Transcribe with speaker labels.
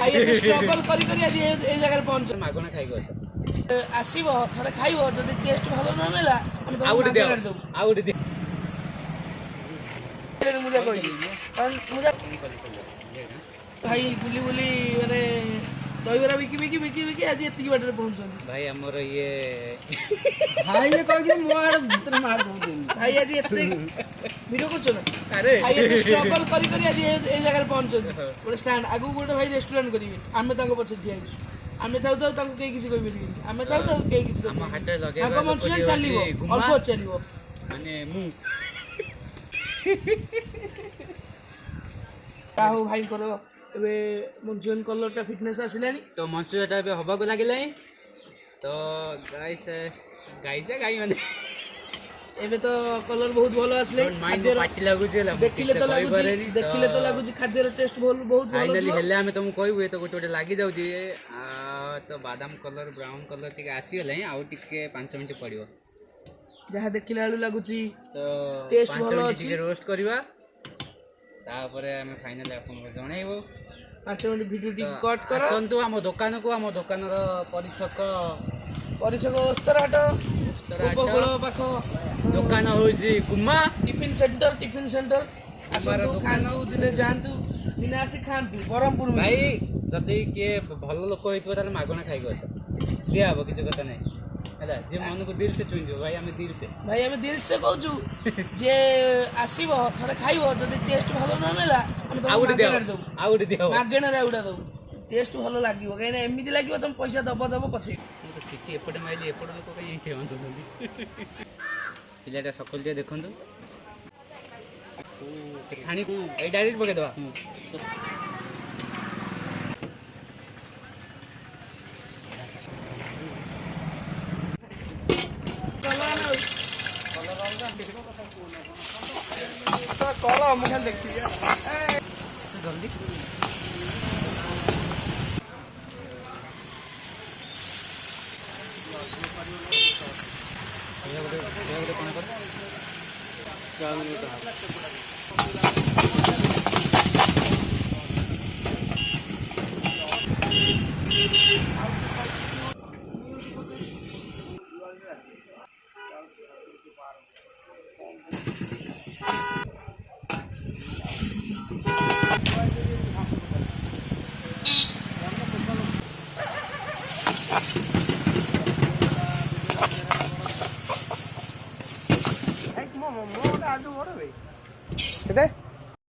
Speaker 1: ଖାଇ ଷ୍ଟ୍ରଗଲ କରି କରି ଆଜି এই ଜାଗାରେ ପହଞ୍ଚ
Speaker 2: ମାଗଣା ଖାଇକି ଅଛ
Speaker 1: ଆସିବ ଥରେ ଖାଇବ ଯଦି ଟେଷ୍ଟ ଭଲ ନ ନେଲା ଆମେ
Speaker 2: ଆଉ ଗୋଟେ
Speaker 1: ମାଗଣାରେ
Speaker 2: ଦିଅ
Speaker 1: ଦେବୁ
Speaker 2: ଆଉ ଗୋଟେ ଦିଅ
Speaker 1: ମୁଁ ଯା କହିଲି କାରଣ ମୁଁ ଯା ଭାଇ ବୁଲି ବୁଲି ମାନେ ଦହିବରା ବିକି ବିକି ବିକି ବିକି ଆଜି ଏତିକି ବାଟରେ ପହଞ୍ଚୁଛନ୍ତି
Speaker 2: ଭାଇ ଆମର ଇଏ
Speaker 3: ଭାଇ କହିକି ମୋ ଆଡେ ଭିତରେ ମାର ଦଉଛନ୍ତି
Speaker 1: ଭାଇ ଆଜି ଏତେ ଭିଡ଼ିଓ କରୁଛ ନା
Speaker 2: ଆରେ
Speaker 1: ଭାଇ ଏତେ ଷ୍ଟ୍ରଗଲ କରି କରି ଆଜି এই ଜାଗାରେ ପହଞ୍ଚୁଛନ୍ତି ଗୋଟେ ଷ୍ଟାଣ୍ଡ ଆଗକୁ ଗୋଟେ ଭାଇ ରେଷ୍ଟୁରାଣ୍ଟ କରିବେ ଆମେ ତାଙ୍କ ପଛରେ ଠିଆ ହେଇଛୁ ଆମେ ଥାଉ ଥାଉ ତାଙ୍କୁ କେହି କିଛି କହିପାରିବେନି ଆମେ ଥାଉ ଥାଉ କେହି କିଛି
Speaker 2: ଆମ ହାତରେ
Speaker 1: କହିପାରିବେନି
Speaker 2: ଲଗେଇବା
Speaker 1: ତାଙ୍କ ମଞ୍ଚୁରିଆନ ଚାଲିବ ଅଳ୍ପ ଚାଲିବ
Speaker 2: ମାନେ ମୁଁ
Speaker 1: ହଉ ଭାଇଙ୍କର ଏବେ ମଞ୍ଚୁରିଆନ କଲରଟା ଫିଟନେସ୍ ଆସିଲାଣି
Speaker 2: ତ ମଞ୍ଚୁରିଆଟା ଏବେ ହବାକୁ ଲାଗିଲାଣି ତ ଗାଈ ମାନେ
Speaker 1: ଏବେ ତ କଲର ବହୁତ ଭଲ ଆସିଲାଣି ଖାଦ୍ୟର
Speaker 2: ପାଟି ଲାଗୁଛି ହେଲା
Speaker 1: ଦେଖିଲେ ତ ଲାଗୁଛି ଖାଦ୍ୟର ଟେଷ୍ଟ ବହୁତ ଭଲ
Speaker 2: ଫାଇନାଲି ହେଲେ ଆମେ ତମକୁ କହିବୁ ଏ ତ ଗୋଟେ ଗୋଟେ ଲାଗି ଯାଉଛି ତ ବାଦାମ କଲର ବ୍ରାଉନ କଲର ଟିକେ ଆସିଗଲାଣି ଆଉ ଟିକେ 5 ମିନିଟ୍ ପଡ଼ିବ
Speaker 1: ଯାହା ଦେଖିଲା ବେଳୁ ଲାଗୁଛି
Speaker 2: ତ
Speaker 1: ଟେଷ୍ଟ
Speaker 2: 5
Speaker 1: ଭଲ
Speaker 2: ମିନିଟ୍
Speaker 1: ଅଛି
Speaker 2: ଟିକେ ରୋଷ୍ଟ କରିବା ତାପରେ ଆମେ ଫାଇନାଲି ଆପଣଙ୍କୁ ଜଣାଇବୁ
Speaker 1: 5 ମିନିଟ୍ ଭିଡ଼ିଓ ଟିକେ କଟ୍ କର
Speaker 2: ଆସନ୍ତୁ ଆମ ଦୋକାନକୁ ଆମ ଦୋକାନର ପରିଛକ
Speaker 1: ଓସ୍ତରହାଟ ଉପକୂଳ ପାଖ
Speaker 2: ଦୋକାନ ହେଉଛି କୁମା
Speaker 1: ଟିଫିନ୍ ସେଣ୍ଟର ଆସନ୍ତୁ ଖାଆନ୍ତୁ ଦିନେ ଯାଆନ୍ତୁ ଦିନେ ଆସି ଖାଆନ୍ତୁ ବ୍ରହ୍ମପୁର
Speaker 2: ଭାଇ ଯଦି କିଏ ଭଲ ଲୋକ ହେଇଥିବ ତାହେଲେ ମାଗଣା ଖାଇକି ଆସ ଦିଆହବ କିଛି କଥା ନାହିଁ ହେଲା ଯିଏ ମନକୁ ଦିଲ ସେ ଛୁଇଁଯିବ ଭାଇ ଆମେ ଦିଲ ସେ
Speaker 1: କହୁଛୁ ଯିଏ ଆସିବ ଥରେ ଖାଇବ ଯଦି ଟେଷ୍ଟ ଭଲ ନ ନେଲା ଆମେ
Speaker 2: ଆଉ ଗୋଟେ
Speaker 1: ମାଗଣାରେ ଦେବୁ
Speaker 2: ଆଉ ଗୋଟେ ଦିଅ
Speaker 1: ମାଗଣାରେ ଆଉଟା ଦେବୁ ଟେଷ୍ଟ ଭଲ ଲାଗିବ କାହିଁକିନା ଏମିତି ଲାଗିବ ତମେ ପଇସା ଦବ ପଛେ
Speaker 2: ମୁଁ ତ ସିଟି ଏପଟେ ମାଇଲି ଏପଟେ ଲୋକ କାହିଁ ଏଠି ଦଉଛନ୍ତି ପିଲାଟା ସକଲ ଟିକେ ଦେଖନ୍ତୁ ଛାଣି ଏଇ ଡାଇରେକ୍ଟ ପକେଇଦବା
Speaker 1: କଲ ମୁଁ ଖାଲି ଦେଖିବି
Speaker 2: ଜଲ୍ଦି ଗୋଟେ କଣ କର